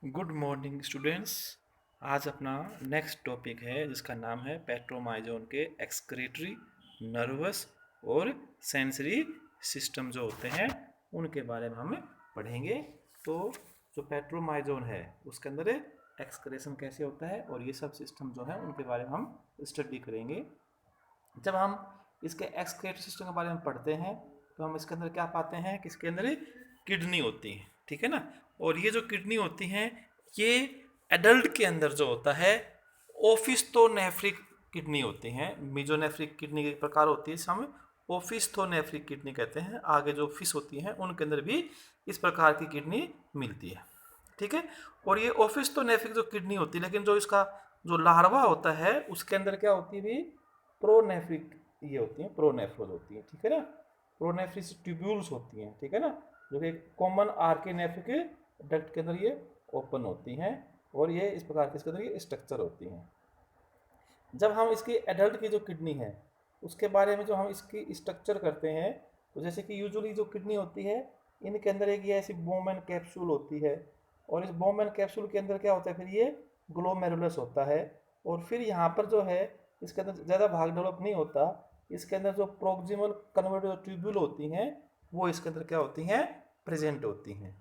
Good morning students. आज अपना next topic है जिसका नाम है पेट्रोमाइजोन के एक्सक्रीटरी, नर्वस और सेंसरी सिस्टम जो होते हैं उनके बारे में हम पढ़ेंगे। तो जो पेट्रोमाइजोन है उसके अंदर एक्सक्रेशन कैसे होता है और ये सब सिस्टम जो है उनके बारे में हम स्टडी करेंगे। जब हम इसके एक्सक्रेटरी सिस्टम के बारे में पढ़ते हैं तो हम इसके अंदर क्या पाते हैं कि इसके अंदर किडनी होती है, ठीक है ना। और ये जो किडनी होती हैं ये एडल्ट के अंदर जो होता है ओफिस्थोनेफ्रिक किडनी होती हैं। मीजोनेफ्रिक किडनी के प्रकार होती है, हम ओफिस्थोनेफ्रिक किडनी कहते हैं। आगे जो फिश होती हैं उनके अंदर भी इस प्रकार की किडनी मिलती है, ठीक है। और ये ओफिस्थोनेफ्रिक जो किडनी होती है, लेकिन जो इसका जो लार्वा होता है उसके अंदर क्या होती है भी प्रोनेफ्रिक ये होती हैं, प्रोनेफ्रोज होती हैं, ठीक है ना। प्रोनेफ्रिक ट्यूब्यूल्स होती हैं, ठीक है ना, जो कि कॉमन आर्किनेफ्रिक डक्ट के अंदर ये ओपन होती हैं और ये इस प्रकार के इसके अंदर ये स्ट्रक्चर होती हैं। जब हम इसकी एडल्ट की जो किडनी है उसके बारे में जो हम इसकी स्ट्रक्चर करते हैं, तो जैसे कि यूजुअली जो किडनी होती है इनके अंदर एक ये ऐसी बोमेन कैप्सूल होती है और इस बोमेन कैप्सूल के अंदर क्या होता है, फिर ये ग्लोमेरुलस होता है। और फिर यहाँ पर जो है इसके अंदर ज़्यादा भाग डेवलप नहीं होता। इसके अंदर जो प्रोक्सिमल कन्वर्टर ट्यूब्यूल होती हैं वो इसके अंदर क्या होती हैं, प्रेजेंट होती हैं।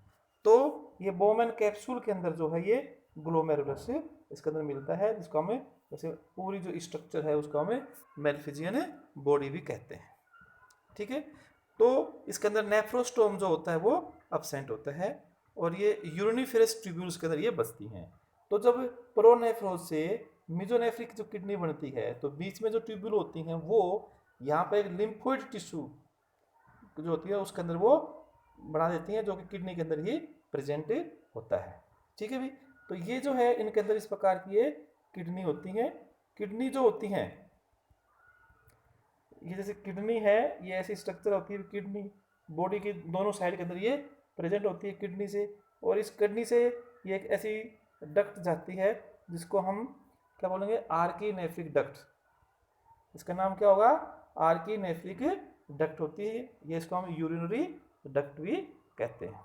तो ये बोमेन कैप्सूल के अंदर जो है ये ग्लोमेरुलस इसके अंदर मिलता है, जिसको हमें जैसे पूरी जो स्ट्रक्चर है उसको हमें मेलफिजियन बॉडी भी कहते हैं, ठीक है। तो इसके अंदर नेफ्रोस्टोम जो होता है वो अब्सेंट होता है और ये यूरिनिफेरस ट्यूब्यूल्स के अंदर ये बसती हैं। तो जब प्रोनेफ्रोज से मिजोनेफ्रिक जो किडनी बनती है तो बीच में जो ट्यूब्यूल होती हैं वो यहाँ पर एक लिम्फोइड टिश्यू जो होती है उसके अंदर वो बना देती हैं, जो कि किडनी के अंदर ही प्रेजेंट होता है, ठीक है भी। तो ये जो है इनके अंदर इस प्रकार की ये किडनी होती हैं। किडनी जो होती हैं ये जैसे किडनी है ये ऐसी स्ट्रक्चर होती है, किडनी बॉडी की दोनों साइड के अंदर ये प्रेजेंट होती है किडनी से। और इस किडनी से ये एक ऐसी डक्ट जाती है जिसको हम क्या बोलेंगे, आर्कीनेफ्रिक डक्ट। इसका नाम क्या होगा, आर्कीनेफ्रिक डक्ट होती है ये, इसको हम यूरिनरी डक्ट भी कहते हैं,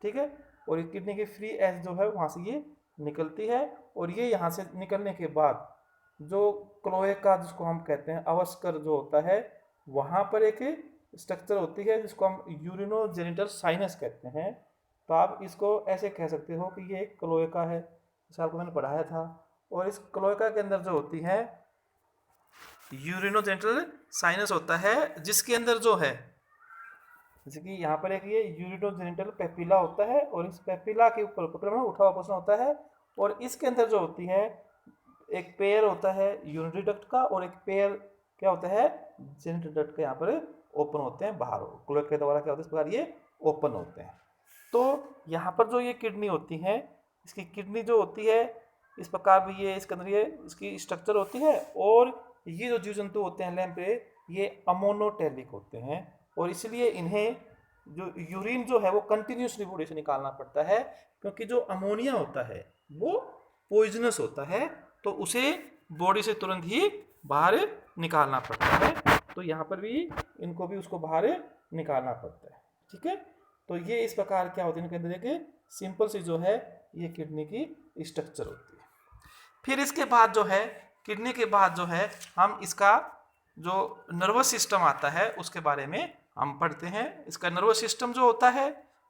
ठीक है। और ये किडनी की फ्री एस जो है वहाँ से ये निकलती है और ये यहाँ से निकलने के बाद जो क्लोएका जिसको हम कहते हैं अवस्कर जो होता है वहाँ पर एक स्ट्रक्चर होती है जिसको हम यूरिनोजेनिटल साइनस कहते हैं। तो आप इसको ऐसे कह सकते हो कि ये एक क्लोएका है, जैसे आपको मैंने पढ़ाया था। और इस क्लोएका के अंदर जो होती है यूरिनोजेनिटल साइनस होता है, जिसके अंदर जो है जैसे कि यहाँ पर एक ये यूरिनोजेनिटल पेपिला होता है और इस पेपिला के ऊपर उठा हुआ पोर्शन होता है और इसके अंदर जो होती है एक पेयर होता है यूरिनरी डक्ट का और एक पेयर क्या होता है जेनिटल डक्ट के, यहाँ पर ओपन होते हैं बाहर, क्लोएक के द्वारा क्या होता है इस प्रकार ये ओपन होते हैं। तो यहाँ पर जो ये किडनी होती है इसकी किडनी जो होती है इस प्रकार भी ये इसके अंदर ये इसकी स्ट्रक्चर होती है। और ये जो जीव जंतु होते हैं लैम्प ये अमोनोटेलिक होते हैं और इसलिए इन्हें जो यूरिन जो है वो कंटिन्यूसली बॉडी से निकालना पड़ता है, क्योंकि जो अमोनिया होता है वो पॉइजनस होता है तो उसे बॉडी से तुरंत ही बाहर निकालना पड़ता है। तो यहाँ पर भी इनको भी उसको बाहर निकालना पड़ता है, ठीक है। तो ये इस प्रकार क्या होती है इनके अंदर एक सिंपल सी जो है ये किडनी की स्ट्रक्चर होती है। फिर इसके बाद जो है किडनी के बाद जो है हम इसका जो नर्वस सिस्टम आता है उसके बारे में हम पढ़ते हैं। इसका नर्वस सिस्टम जो होता है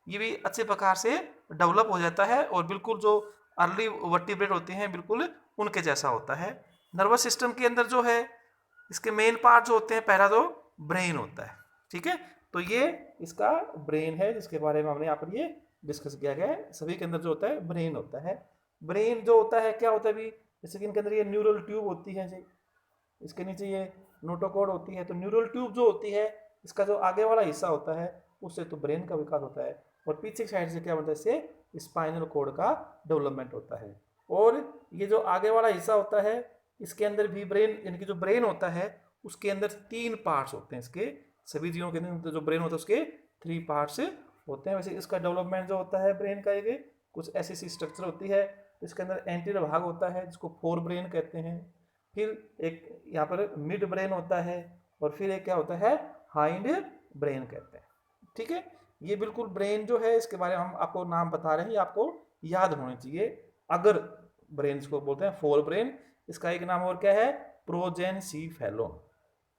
ये भी अच्छे प्रकार से डेवलप हो जाता है और बिल्कुल जो अर्ली वर्टिब्रेट होते हैं बिल्कुल उनके जैसा होता है। नर्वस सिस्टम के अंदर जो है इसके मेन पार्ट जो होते हैं, पहला तो ब्रेन होता है, ठीक है। तो ये इसका ब्रेन है जिसके बारे में हमने यहाँ पर ये डिस्कस किया गया है। सभी के अंदर जो होता है ब्रेन होता है। ब्रेन जो होता है क्या होता है भी, जैसे कि इनके अंदर ये न्यूरल ट्यूब होती है जी, इसके नीचे ये नोटोकॉर्ड होती है। तो न्यूरल ट्यूब जो होती है इसका जो आगे वाला हिस्सा होता है उससे तो ब्रेन का विकास होता है और पीछे साइड से क्या होता है इससे स्पाइनल कॉर्ड का डेवलपमेंट होता है। और ये जो आगे वाला हिस्सा होता है इसके अंदर भी ब्रेन, यानी कि जो ब्रेन होता है उसके अंदर 3 पार्ट्स होते हैं। इसके सभी जीवों के अंदर जो ब्रेन होता है उसके 3 पार्ट्स होते हैं। वैसे इसका डेवलपमेंट जो होता है ब्रेन का एक कुछ ऐसी सी स्ट्रक्चर होती है। इसके अंदर एंटीरियर भाग होता है जिसको फोर ब्रेन कहते हैं। फिर एक यहाँ पर मिड ब्रेन होता है और फिर एक क्या होता है हाइंड ब्रेन कहते हैं, ठीक है। ये बिल्कुल ब्रेन जो है इसके बारे में हम आपको नाम बता रहे हैं, आपको याद होने चाहिए। अगर ब्रेन को बोलते हैं फोर ब्रेन, इसका एक नाम और क्या है, प्रोजेनसीफेलोन।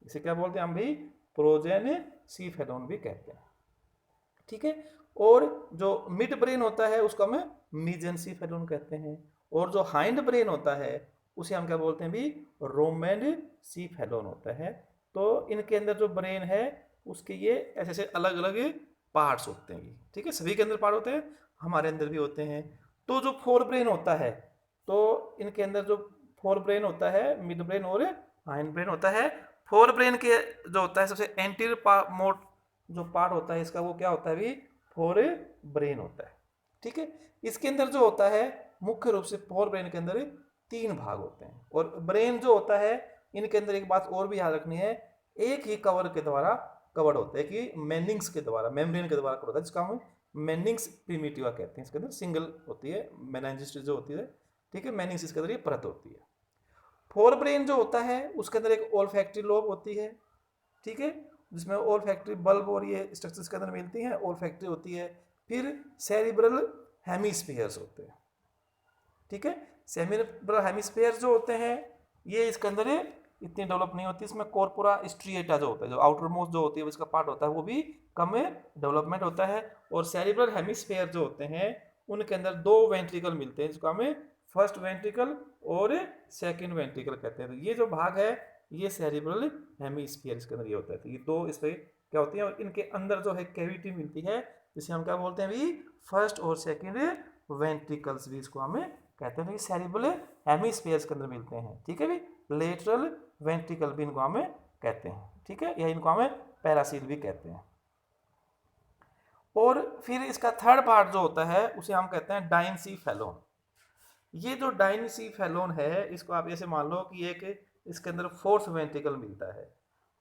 इसे क्या बोलते हैं हम भी, प्रोजेनसीफेलोन भी कहते हैं। ठीक है, और जो मिड ब्रेन होता है उसको हम मीजेंसीफेलोन कहते हैं, और जो हाइंड ब्रेन होता है उसे हम क्या बोलते हैं भी, रोमेंसीफेलोन होता है। तो इनके अंदर जो ब्रेन है उसके ये ऐसे ऐसे अलग अलग पार्ट्स होते हैं। ठीक है, सभी के अंदर पार्ट होते हैं, हमारे अंदर भी होते हैं। तो जो फोर ब्रेन होता है, तो इनके अंदर जो फोर ब्रेन होता है, मिड ब्रेन और हाइंड ब्रेन होता है। फोर ब्रेन के जो होता है सबसे एंटीरियर मोड जो पार्ट होता है इसका, वो क्या होता है भी, फोर ब्रेन होता है। ठीक है, इसके अंदर जो होता है मुख्य रूप से फोर ब्रेन के अंदर तीन भाग होते हैं। और ब्रेन जो होता है इनके अंदर एक बात और भी याद रखनी है, एक ही कवर के द्वारा कवर्ड होता है, कि मेनिंग्स के द्वारा, मेम्ब्रेन के द्वारा कवर्ड होता है, जिसका हम मेनिंग्स प्रिमिटिवा कहते हैं। इसके अंदर सिंगल होती है मेनिंजिस जो होती है। ठीक है, मेनिंग्स इसके अंदर ये परत होती है। फोर ब्रेन जो होता है उसके अंदर एक ओल्फैक्टरी लोब होती है। ठीक है, जिसमें ओल्फैक्टरी बल्ब और ये स्ट्रक्चर्स के अंदर मिलती हैं, ओल्फैक्टरी होती है। फिर सेरिब्रल हेमिस्फीयर्स होते हैं। ठीक है, सेरिब्रल हेमिस्फीयर जो होते हैं ये इसके अंदर इतनी डेवलप नहीं होती। इसमें कॉर्पोरा स्ट्रिएटा जो होता है, जो आउटर मोस्ट जो होती है इसका पार्ट होता है, वो भी कम डेवलपमेंट होता है। और सेरिब्रल हेमिस्फीयर जो होते हैं उनके अंदर दो वेंट्रिकल मिलते हैं, जिसको हमें फर्स्ट वेंट्रिकल और सेकंड वेंट्रिकल कहते हैं। तो ये जो भाग है ये सेरिब्रल हेमिस्फीयर इसके अंदर ये होता है। तो ये दो इस पे क्या होती है, और इनके अंदर जो है कैविटी मिलती है, जिसे हम क्या बोलते हैं भी, फर्स्ट और सेकंड वेंट्रिकल्स भी इसको हमें कहते हैं। सेरिब्रल हेमिस्फीयर के अंदर मिलते हैं। ठीक है भी, लेटरल वेंट्रिकल भी इनको हमें कहते हैं। ठीक है, या इनको हमें पैरासील भी कहते हैं। और फिर इसका थर्ड पार्ट जो होता है उसे हम कहते हैं डाइनसीफेलोन। ये जो डाइनसीफेलोन है इसको आप ऐसे मान लो कि एक इसके अंदर फोर्थ वेंट्रिकल मिलता है,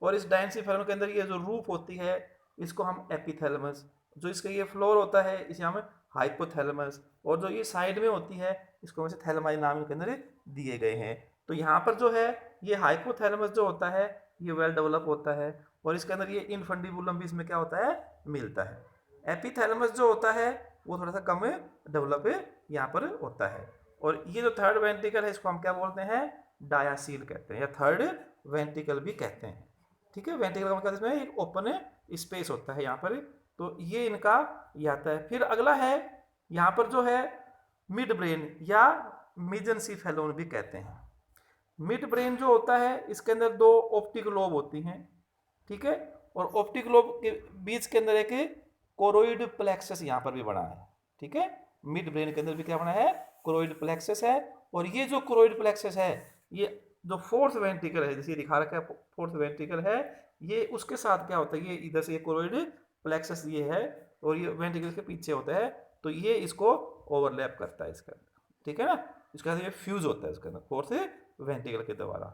और इस डाइनसीफेलोन के अंदर ये जो रूफ होती है इसको हम एपिथैलेमस, जो इसका ये फ्लोर होता है इसे हम हाइपोथैलेमस, और जो ये साइड में होती है इसको वैसे थैलेमाई नाम इनके अंदर दिए गए हैं। तो यहाँ पर जो है ये हाइपोथैलेमस जो होता है ये वेल डेवलप होता है, और इसके अंदर ये इनफंडिबुलम भी इसमें क्या होता है, मिलता है। एपिथैलेमस जो होता है वो थोड़ा सा कम डेवलप यहाँ पर होता है। और ये जो थर्ड वेंट्रिकल है इसको हम क्या बोलते हैं, डायासील कहते हैं, या थर्ड वेंट्रिकल भी कहते हैं। ठीक है, वेंट्रिकल का मतलब इसमें एक ओपन स्पेस होता है यहाँ पर। तो ये इनका ये आता है। फिर अगला है यहाँ पर जो है मिड ब्रेन या मीजेंसीफेलोन भी कहते हैं। मिड ब्रेन जो होता है इसके अंदर दो ऑप्टिक लोब होती हैं। ठीक है, और ऑप्टिक लोब के बीच के अंदर एक कोरोइड प्लेक्सस यहाँ पर भी बना है। ठीक है, मिड ब्रेन के अंदर भी क्या बना है, कोरोइड प्लेक्सस है। और ये जो कोरोइड प्लेक्सस है ये जो फोर्थ वेंट्रिकल है, जैसे दिखा रखा है फोर्थ वेंट्रिकल है, ये उसके साथ क्या होता है, ये इधर से ये कोरोइड प्लेक्सस ये है और ये वेंट्रिकल के पीछे होता है, तो ये इसको ओवरलैप करता है इसके अंदर। ठीक है ना, इसके साथ ये फ्यूज होता है इसके अंदर फोर्थ वेंट्रिकल के द्वारा।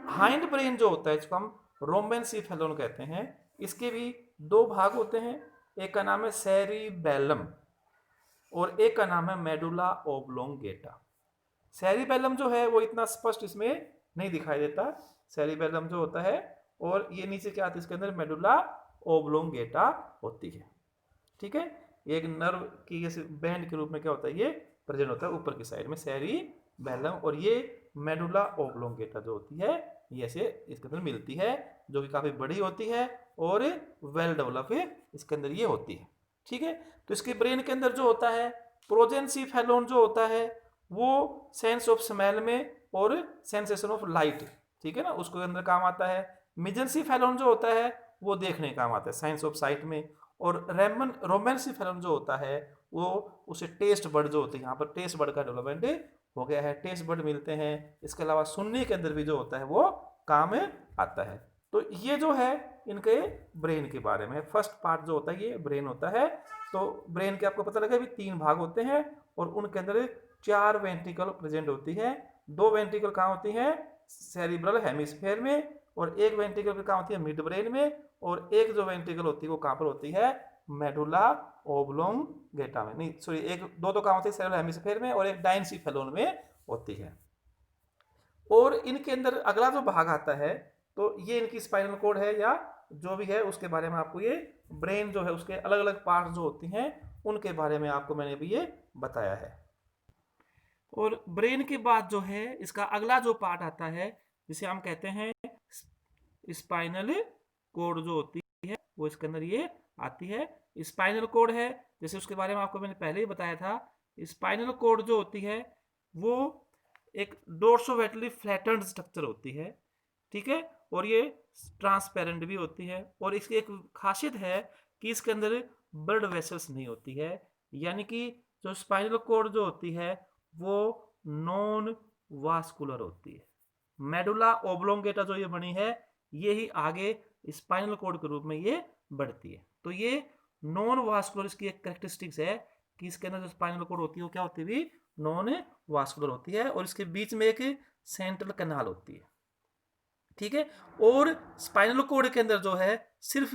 हाइंड ब्रेन जो होता है इसको हम रोमेंसीफेलोन कहते हैं। इसके भी दो भाग होते हैं, एक का नाम है सेरिबेलम और एक का नाम है मेडुला ओब्लोंगेटा। सेरिबेलम जो है वो इतना स्पष्ट इसमें नहीं दिखाई देता, सेरिबेलम जो होता है, और ये नीचे क्या आती है इसके अंदर, मेडुला ओब्लोंगेटा होती है। ठीक है, एक नर्व की जैसे बैंड के रूप में क्या होता है ये प्रेजेंट होता है ऊपर की साइड में सेरिबेलम, और ये मेडुला ओब्लोंगेटा जो होती है ये ऐसे इसके अंदर मिलती है, जो कि काफ़ी बड़ी होती है और वेल डेवलप इसके अंदर ये होती है। ठीक है, तो इसके ब्रेन के अंदर जो होता है प्रोजेंसीफेलोन जो होता है वो सेंस ऑफ स्मेल में और सेंसेशन ऑफ लाइट, ठीक है ना, उसको अंदर काम आता है। मिजेंसीफेलोन जो होता है वो देखने काम आता है, साइंस ऑफ साइट में। और रोमेंसीफेलोन जो होता है वो उसे टेस्ट बर्ड जो होते हैं, यहाँ पर टेस्ट बर्ड का डेवलपमेंट हो गया है, टेस्ट बर्ड मिलते हैं। इसके अलावा सुनने के अंदर भी जो होता है वो काम आता है। तो ये जो है इनके ब्रेन के बारे में फर्स्ट पार्ट जो होता है ये ब्रेन होता है। तो ब्रेन के आपको पता लगा भी तीन भाग होते हैं और उनके अंदर चार वेंट्रिकल प्रेजेंट होती है। दो वेंट्रिकल कहाँ होती हैं, सेरिब्रल हेमिस्फीयर में, और एक वेंट्रिकल कहाँ होती है, मिड ब्रेन में, और एक जो वेंट्रिकल होती है वो कहाँ पर होती है, मेडुला ओब्लोंगेटा में, नहीं सॉरी, एक दो तो कहाँ होती है सेरिब्रल हेमिस्फीयर में और एक डाइनसीफेलोन में होती है। और इनके अंदर अगला जो भाग आता है तो ये इनकी स्पाइनल कोड है या जो भी है उसके बारे में आपको ये ब्रेन जो है उसके अलग अलग पार्ट जो होती हैं उनके बारे में आपको मैंने भी ये बताया है। और ब्रेन के बाद जो है इसका अगला जो पार्ट आता है जिसे हम कहते हैं स्पाइनल कोड जो होती है, वो इसके अंदर ये आती है। स्पाइनल कोड है, जैसे उसके बारे में आपको मैंने पहले ही बताया था, स्पाइनल कोड जो होती है वो एक डोर्सोवेंट्रली फ्लैटेंड स्ट्रक्चर होती है, ठीक है, और ये ट्रांसपेरेंट भी होती है। और इसकी एक खासियत है कि इसके अंदर ब्लड वेसल्स नहीं होती है, यानी कि जो स्पाइनल कोड जो होती है वो नॉन वास्कुलर होती है। मेडुला ओब्लोंगेटा जो ये बनी है, ये ही आगे स्पाइनल कोड के रूप में ये बढ़ती है। तो ये नॉन वास्कुलर इसकी एक कैरेक्टरिस्टिक्स है कि इसके अंदर जो स्पाइनल कोड होती है वो क्या होती है, नॉन वास्कुलर होती है, और इसके बीच में एक सेंट्रल कैनाल होती है, ठीक है। और स्पाइनल कोड के अंदर जो है सिर्फ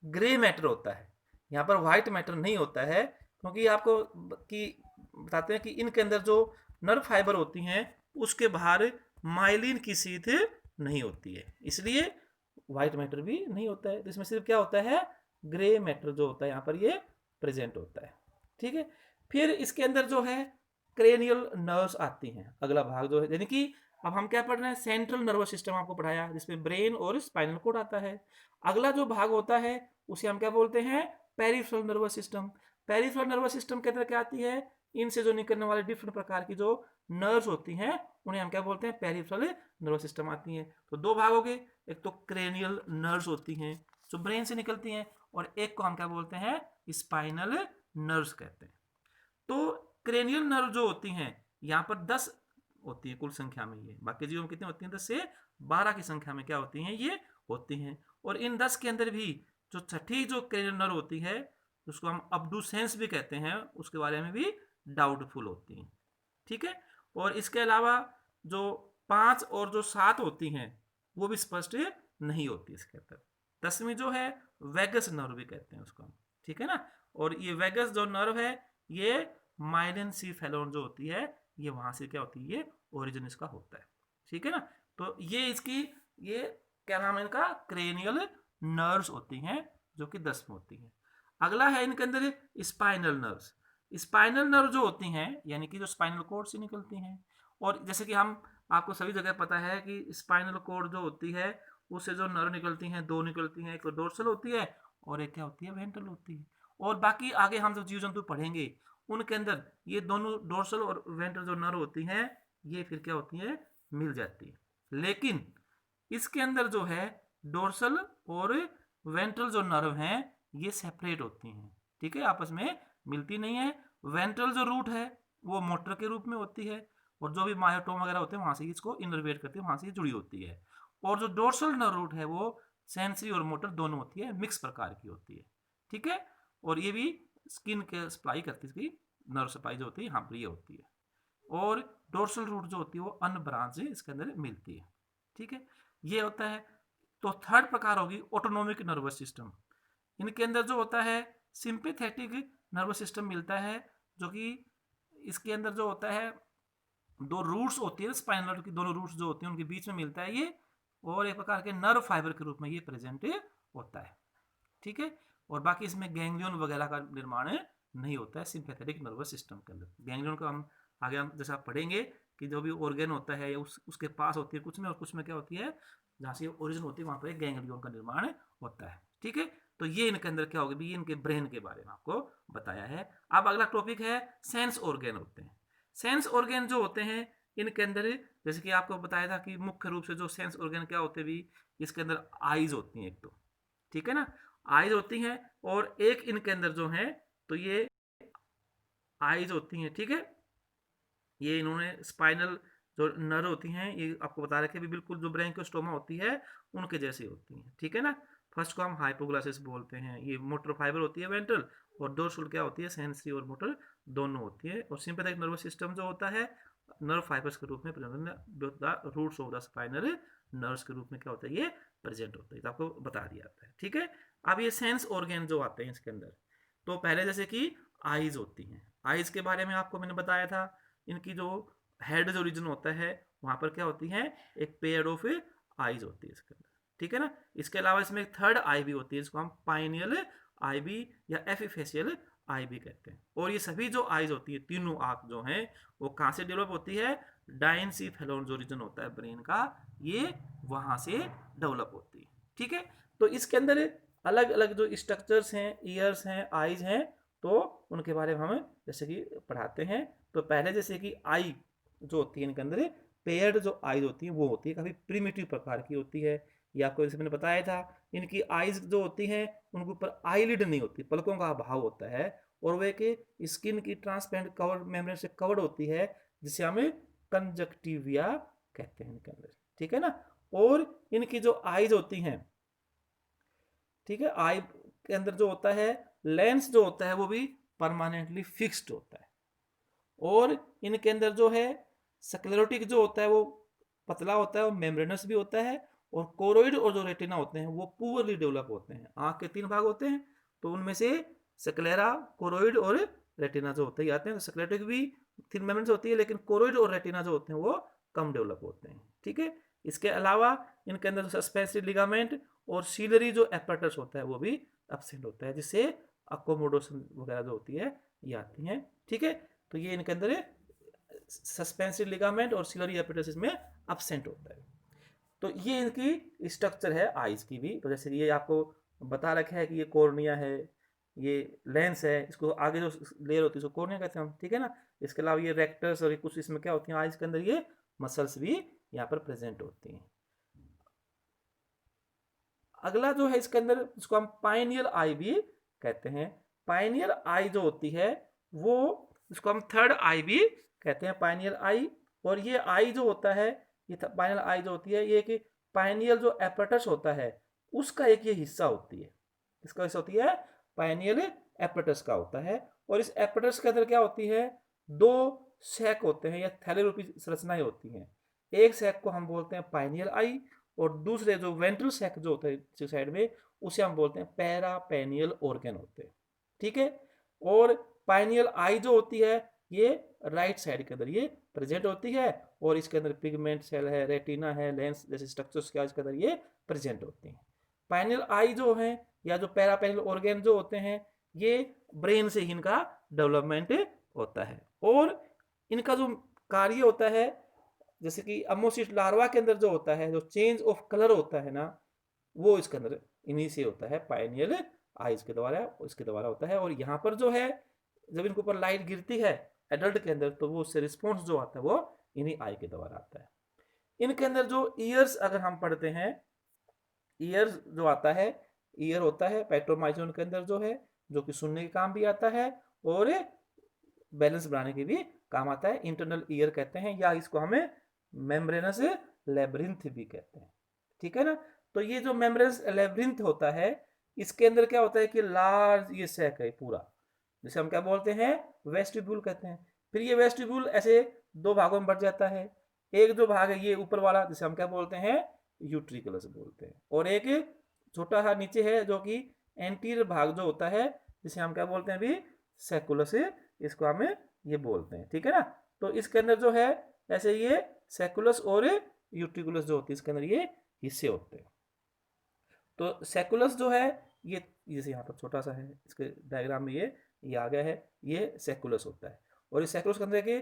ग्रे मैटर होता है, यहाँ पर व्हाइट मैटर नहीं होता है, क्योंकि आपको कि बताते हैं कि इनके अंदर जो नर्व फाइबर होती हैं उसके बाहर माइलिन की सीथ नहीं होती है, इसलिए व्हाइट मैटर भी नहीं होता है। तो इसमें सिर्फ क्या होता है, ग्रे मैटर जो होता है यहाँ पर ये प्रेजेंट होता है, ठीक है। फिर इसके अंदर जो है क्रेनियल नर्व्स आती हैं, अगला भाग जो है, यानी कि अब हम क्या पढ़ रहे हैं, सेंट्रल नर्वस सिस्टम आपको पढ़ाया जिसमें ब्रेन और स्पाइनल कोड आता है। अगला जो भाग होता है उसे हम क्या बोलते हैं, peripheral nervous system. Peripheral nervous system के अंदर क्या आती है, इनसे जो निकलने वाले डिफरेंट प्रकार की जो नर्व्स होती हैं उन्हें हम क्या बोलते हैं, पेरिफेरल नर्वस सिस्टम आती हैं। तो दो भाग हो गए, एक तो क्रेनियल नर्व्स होती हैं जो ब्रेन से निकलती हैं, और एक को हम क्या बोलते हैं, स्पाइनल नर्व्स कहते हैं। तो क्रेनियल नर्व जो होती हैं यहाँ पर 10 होती है कुल संख्या में, ये बाकी जीवों में कितनी होती हैं, 10 से 12 की संख्या में क्या होती हैं, ये होती हैं। और इन 10 के अंदर भी जो छठी जो क्रेनियल नर्व होती है उसको हम अब्डुसेंस भी कहते हैं, उसके बारे में भी डाउटफुल होती हैं, ठीक है। और इसके अलावा जो 5 और जो 7 होती हैं वो भी स्पष्ट नहीं होती इसके अंदर। 10वीं जो है वेगस नर्व भी कहते हैं उसको हम, ठीक है ना। और ये वेगस जो नर्व है ये माइलिन सी फेलोन जो होती है ये वहां से क्या होती है, ये ओरिजिन इसका होता है, ठीक है ना। तो ये इसकी ये क्या नाम है इनका, क्रेनियल नर्व्स होती हैं जो कि 10 में होती हैं। अगला है इनके अंदर स्पाइनल नर्व्स। स्पाइनल नर्व जो होती हैं यानी कि जो स्पाइनल कोड से निकलती हैं, और जैसे कि हम आपको सभी जगह पता है कि स्पाइनल कोड जो होती है उससे जो नर्व निकलती हैं, दो निकलती हैं, एक तो डोर्सल होती है और एक क्या होती है, वेंट्रल होती है। और बाकी आगे हम जो जीव जंतु पढ़ेंगे उनके अंदर ये दोनों डोर्सल और वेंट्रल जो नर्व होती हैं ये फिर क्या होती है, मिल जाती है। लेकिन इसके अंदर जो है डोर्सल और वेंट्रल जो नर्व हैं ये सेपरेट होती हैं, ठीक है, आपस में मिलती नहीं है। वेंट्रल जो रूट है वो मोटर के रूप में होती है, और जो भी मायोटोम वगैरह होते हैं वहां से इसको इनर्वेट करती है, वहां से ये जुड़ी होती है। और जो डोर्सल नर्व रूट है वो सेंसरी और मोटर दोनों होती है, मिक्स प्रकार की होती है, ठीक है। और ये भी स्किन के सप्लाई करती है, नर्व सप्लाई जो होती है यहाँ पर ये होती है। और डोर्सल रूट जो होती है वो अन्य ब्रांच इसके अंदर मिलती है, ठीक है, ये होता है। तो थर्ड प्रकार होगी ऑटोनोमिक नर्वस सिस्टम। इनके अंदर जो होता है सिंपैथेटिक नर्वस सिस्टम मिलता है, जो कि इसके अंदर जो होता है दो रूट्स होती है, स्पाइनल की दोनों रूट्स जो होती हैं उनके बीच में मिलता है ये, और एक प्रकार के नर्व फाइबर के रूप में ये प्रेजेंट होता है, ठीक है। और बाकी इसमें गैंग्लियन वगैरह का निर्माण नहीं होता है सिंपैथेटिक नर्वस सिस्टम के अंदर। गैंग्लियन को हम आगे हम जैसा पढ़ेंगे कि जो भी ऑर्गन होता है या उसके पास होती है कुछ में, और कुछ में क्या होती है जहाँ से ओरिजिन होती है वहाँ पर गैंग्लियन का निर्माण होता है, ठीक है। तो ये इनके अंदर क्या होगा, ये इनके ब्रेन के बारे में आपको बताया है। अब अगला टॉपिक है सेंस ऑर्गन होते हैं। सेंस ऑर्गन जो होते हैं इनके अंदर जैसे कि आपको बताया था कि मुख्य रूप से जो सेंस ऑर्गन क्या होते हैं भी, इसके अंदर आईज होती हैं एक तो, ठीक है ना, आईज होती हैं, और एक इनके अंदर जो है तो ये आईज होती हैं, ठीक है। ये इन्होंने स्पाइनल जो नर्व होती हैं ये आपको बता रखे भी बिल्कुल जो ब्रेंकियोस्टोमा होती है उनके जैसी होती हैं, ठीक है ना। फर्स्ट को हम हाइपोग्लासिस बोलते हैं, ये मोटर फाइबर होती है वेंट्रल, और डोर्सल क्या होती है, सेंसरी और मोटर दोनों होती है। और सिंपैथेटिक नर्वस सिस्टम जो होता है नर्व फाइबर्स के रूप में roots of the spinal nerves के रूप में क्या होता है, ये प्रेजेंट होता है, तो आपको बता दिया जाता है, ठीक है। अब ये सेंस ऑर्गन जो आते हैं इसके अंदर, तो पहले जैसे कि आईज होती हैं, आईज के बारे में आपको मैंने बताया था, इनकी जो हेड जो रीजन होता है वहां पर क्या होती है, एक पेयर ऑफ आईज होती है इसके अंदर, ठीक है ना। इसके अलावा इसमें एक थर्ड आई भी होती है जिसको हम पाइनियल आई भी या एफिफेशियल आई भी कहते हैं। और ये सभी जो आईज होती है, तीनों आंख जो हैं, वो कहाँ से डेवलप होती है? डाइनसीफेलोन जो रीजन होता है ब्रेन का, ये वहां से डेवलप होती है। ठीक है, तो इसके अंदर अलग अलग जो स्ट्रक्चर्स हैं, ईयर्स हैं, आईज हैं, तो उनके बारे में हम जैसे कि पढ़ाते हैं। तो पहले जैसे कि आई जो होती है इनके अंदर पेयर्ड जो आईज होती है वो होती है, काफ़ी प्रिमिटिव प्रकार की होती है। ये आपको जैसे मैंने बताया था, इनकी आईज जो होती हैं उनके ऊपर आईलिड नहीं होती, पलकों का अभाव होता है, और वे के स्किन की ट्रांसपेरेंट कवर मेम्ब्रेन से कवर्ड होती है, जिसे हमें कंजक्टिविया कहते हैं इनके अंदर। ठीक है ना। और इनकी जो आईज होती हैं, ठीक है, आई के अंदर जो होता है लेंस जो होता है वो भी परमानेंटली फिक्स्ड होता है। और इनके अंदर जो है स्क्लेरोटिक जो होता है वो पतला होता है और मेम्ब्रेनस भी होता है। और कोरोइड और जो रेटिना होते हैं वो पुअरली डेवलप होते हैं। आंख के 3 भाग होते हैं, तो उनमें से स्क्लेरा, कोरोइड और रेटिना जो होते हैं आते हैं। तो स्क्लेरोटिक भी 3 मेम्ब्रेन होती है, लेकिन कोरोइड और रेटिना जो होते हैं वो कम डेवलप होते हैं। ठीक है, इसके अलावा इनके अंदर सस्पेंसरी लिगामेंट और सीलरी जो एपरेटस होता है वो भी एब्सेंट होता है, जिससे अकोमोडेशन वगैरह जो होती है ये आती हैं। ठीक है, तो ये इनके अंदर सस्पेंसरी लिगामेंट और सीलरी एपरेटस इसमें एब्सेंट होता है। तो ये इनकी स्ट्रक्चर है आईज की भी। तो जैसे ये आपको बता रखा है कि ये कॉर्निया है, ये लेंस है, इसको आगे जो लेयर होती है उसको कॉर्निया कहते हैं हम। ठीक है ना। इसके अलावा ये रेक्टर्स और कुछ इसमें क्या होती है आईज के अंदर, ये मसल्स भी यहाँ पर प्रेजेंट होती हैं। अगला जो है इसके अंदर, इसको हम पाइनियल आई भी कहते हैं। पाइनियल आई जो होती है वो, इसको हम थर्ड आई भी कहते हैं, पाइनियल आई। और ये आई जो होता है, ये पाइनियल आई जो होती है, ये कि पाइनियल जो एपरेटस होता है उसका एक ये हिस्सा होती है। इसका हिस्सा होती है पाइनियल एपरेटस का होता है। और इस एपरेटस के अंदर क्या होती है, 2 सैक होते हैं या थैले रूपी संरचनाएं होती हैं। एक सैक को हम बोलते हैं पाइनियल आई, और दूसरे जो वेंट्रल सैक जो होता है साइड में, उसे हम बोलते हैं पैरापेनियल ऑर्गन होते हैं। ठीक है, और पाइनियल आई जो होती है ये राइट साइड के अंदर ये प्रेजेंट होती है, और इसके अंदर पिगमेंट सेल है, रेटिना है, लेंस जैसे स्ट्रक्चर्स के अंदर ये प्रेजेंट होती हैं। पाइनियल आई जो है या जो पैरापेनियल ऑर्गन जो होते हैं, ये ब्रेन से ही इनका डेवलपमेंट होता है। और इनका जो कार्य होता है, जैसे कि अमोसिस्ट लार्वा के अंदर जो होता है, जो चेंज ऑफ कलर होता है ना, वो इसके अंदर इन्हीं से होता है, पाइनियल आईज के द्वारा, इसके द्वारा होता है। और यहाँ पर जो है जब इनके ऊपर लाइट गिरती है एडल्ट के अंदर, तो वो उससे रिस्पॉन्स जो आता है वो इन्हीं आई के द्वारा आता है। इनके अंदर जो ईयर्स अगर हम पढ़ते हैं, ईयर्स जो आता है, ईयर होता है पेट्रोमाइजोन के अंदर जो है, जो कि सुनने के काम भी आता है और बैलेंस बनाने के भी काम आता है। इंटरनल ईयर कहते हैं, या इसको हमें मेम्ब्रेनस लेब्रिंथ भी कहते हैं। ठीक है ना। तो ये जो मेम्ब्रेनस लेब्रिंथ होता है, इसके अंदर क्या होता है कि लार्ज ये सैक है पूरा, जिसे हम क्या बोलते हैं, वेस्टिब्यूल कहते हैं। फिर ये वेस्टिब्यूल ऐसे 2 भागों में बढ़ जाता है। एक जो भाग है ये ऊपर वाला, जिसे हम क्या बोलते हैं, यूट्रिकुलस बोलते हैं। और एक छोटा सा नीचे है जो कि एंटीरियर भाग जो होता है, जिसे हम क्या बोलते हैं अभी, सेकुलस, इसको हमें ये बोलते हैं। ठीक है ना। तो इसके अंदर जो है ऐसे ये सेकुलस और यूट्रिकुलस जो होती है, इसके अंदर ये हिस्से होते हैं। तो सेकुलस जो है ये, जैसे यहाँ पर छोटा सा है इसके डायग्राम में ये आ गया है, ये सेकुलस होता है। और इस सेकुलस के अंदर के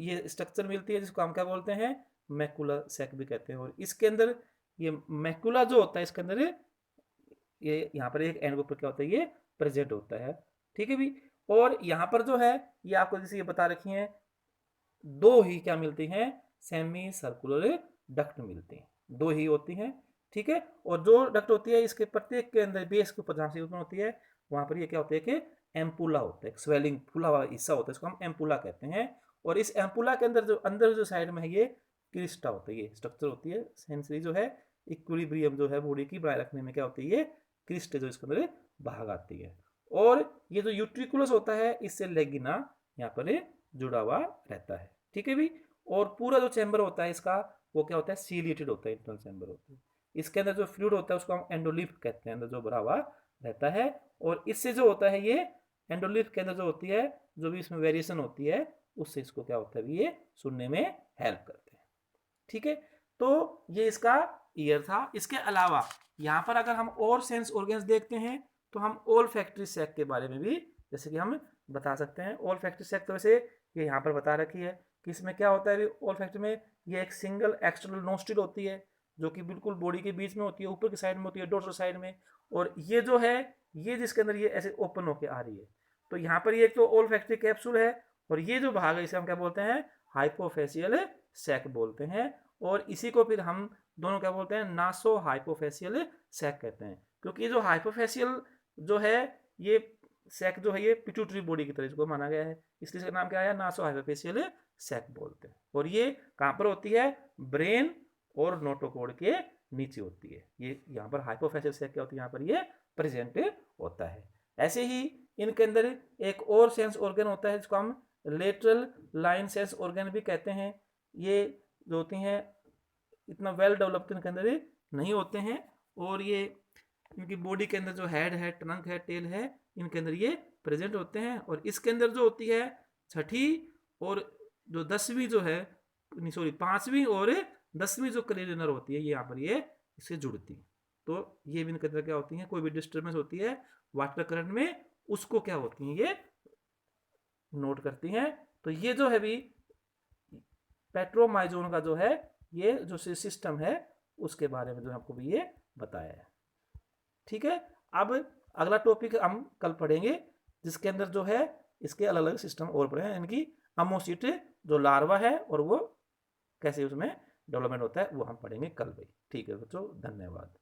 ये स्ट्रक्चर मिलती है, जिसको हम क्या बोलते हैं, मैकुला सेक भी कहते हैं। और इसके अंदर ये मैकुला जो होता है, इसके अंदर ये यहाँ पर एक एंड ऊपर क्या होता है, ये प्रेजेंट होता है। ठीक है भी। और यहाँ पर जो है ये आपको जैसे ये बता रखी है, 2 ही क्या मिलती हैं, सेमी सर्कुलर डक्ट मिलती हैं, 2 ही होती हैं। ठीक है। और जो डक्ट होती है इसके प्रत्येक के अंदर बेस के ऊपर जहाँ से उत्पन्न होती है, वहाँ पर ये क्या होता है कि एम्पुला होता है, स्वेलिंग फूला हुआ हिस्सा होता है, इसको हम एम्पुला कहते हैं। और इस एम्पुला के अंदर जो साइड में है ये क्रिस्टा होता है, ये स्ट्रक्चर होती है सेंसरी जो है, इक्विलिब्रियम जो है बॉडी की बनाए रखने में क्या होती है, ये क्रिस्ट जो इसके अंदर भाग आती है। और ये जो यूट्रिकुलस होता है इससे लेगिना यहाँ पर जुड़ा हुआ रहता है। ठीक है भी। और पूरा जो चैम्बर होता है इसका, वो क्या होता है, सीलिएटेड होता है, इंटरनल चैम्बर होता है। इसके अंदर जो फ्लूइड होता है उसको हम एंडोलिफ कहते हैं, अंदर जो भरा हुआ रहता है। और इससे जो होता है ये एंडोलिफ के अंदर जो होती है, जो भी इसमें वेरिएशन होती है, उससे इसको क्या होता है, ये सुनने में हेल्प करते हैं। ठीक है। तो ये इसका ईयर था। इसके अलावा यहाँ पर अगर हम और सेंस ऑर्गन्स देखते हैं, तो हम ओल फैक्ट्री सैक के बारे में भी जैसे कि हम बता सकते हैं ओल्फैक्टरी सैक, तो वैसे ये यहाँ पर बता रखी है कि इसमें क्या होता है ओल्फैक्टरी में, ये एक सिंगल एक्सटर्नल नोस्ट्रिल होती है जो कि बिल्कुल बॉडी के बीच में होती है, ऊपर की साइड में होती है, डोर्सल साइड में, और ये जो है ये जिसके अंदर ये ऐसे ओपन होके आ रही है। तो यहाँ पर ये एक तो ओल्फैक्टरी कैप्सूल है, और ये जो भाग है इसे हम क्या बोलते हैं, हाइपोफेशियल सैक बोलते हैं, और इसी को फिर हम दोनों क्या बोलते हैं, नासो हाइपोफेशियल सैक कहते हैं, क्योंकि ये जो हाइपोफेशियल जो है ये सैक जो है ये पिट्यूटरी बॉडी की तरह इसको माना गया है, इसलिए इसका नाम क्या आया, नासो हाइपोफेशियल सैक बोलते हैं। और ये कहाँ पर होती है, ब्रेन और नोटोकॉर्ड के नीचे होती है। ये यहाँ पर हाइपोफेशियल सैक क्या होती है, यहाँ पर ये प्रेजेंट होता है। ऐसे ही इनके अंदर एक और सेंस ऑर्गन होता है जिसको हम लेटरल लाइन सेंस ऑर्गन भी कहते हैं। ये जो होती हैं इतना वेल डेवलप्ड इनके अंदर नहीं होते हैं, और ये इनकी बॉडी के अंदर जो हेड है, ट्रंक है, टेल है, इनके अंदर ये प्रेजेंट होते हैं। और इसके अंदर जो होती है छठी और जो 10वीं जो है, सॉरी 5वीं और 10वीं जो क्रेनियल होती है, ये यहाँ पर ये इससे जुड़ती है। तो ये भी इनके अंदर क्या होती है, कोई भी डिस्टर्बेंस होती है वाटर करंट में, उसको क्या होती है ये नोट करती हैं। तो ये जो है भी पेट्रोमाइजोन का जो है ये जो सिस्टम है उसके बारे में जो आपको भी ये बताया है। ठीक है, अब अगला टॉपिक हम कल पढ़ेंगे जिसके अंदर जो है इसके अलग अलग सिस्टम और पढ़े हैं, इनकी अमोसिट जो लार्वा है और वो कैसे उसमें डेवलपमेंट होता है वो हम पढ़ेंगे कल भाई। ठीक है बच्चों, धन्यवाद।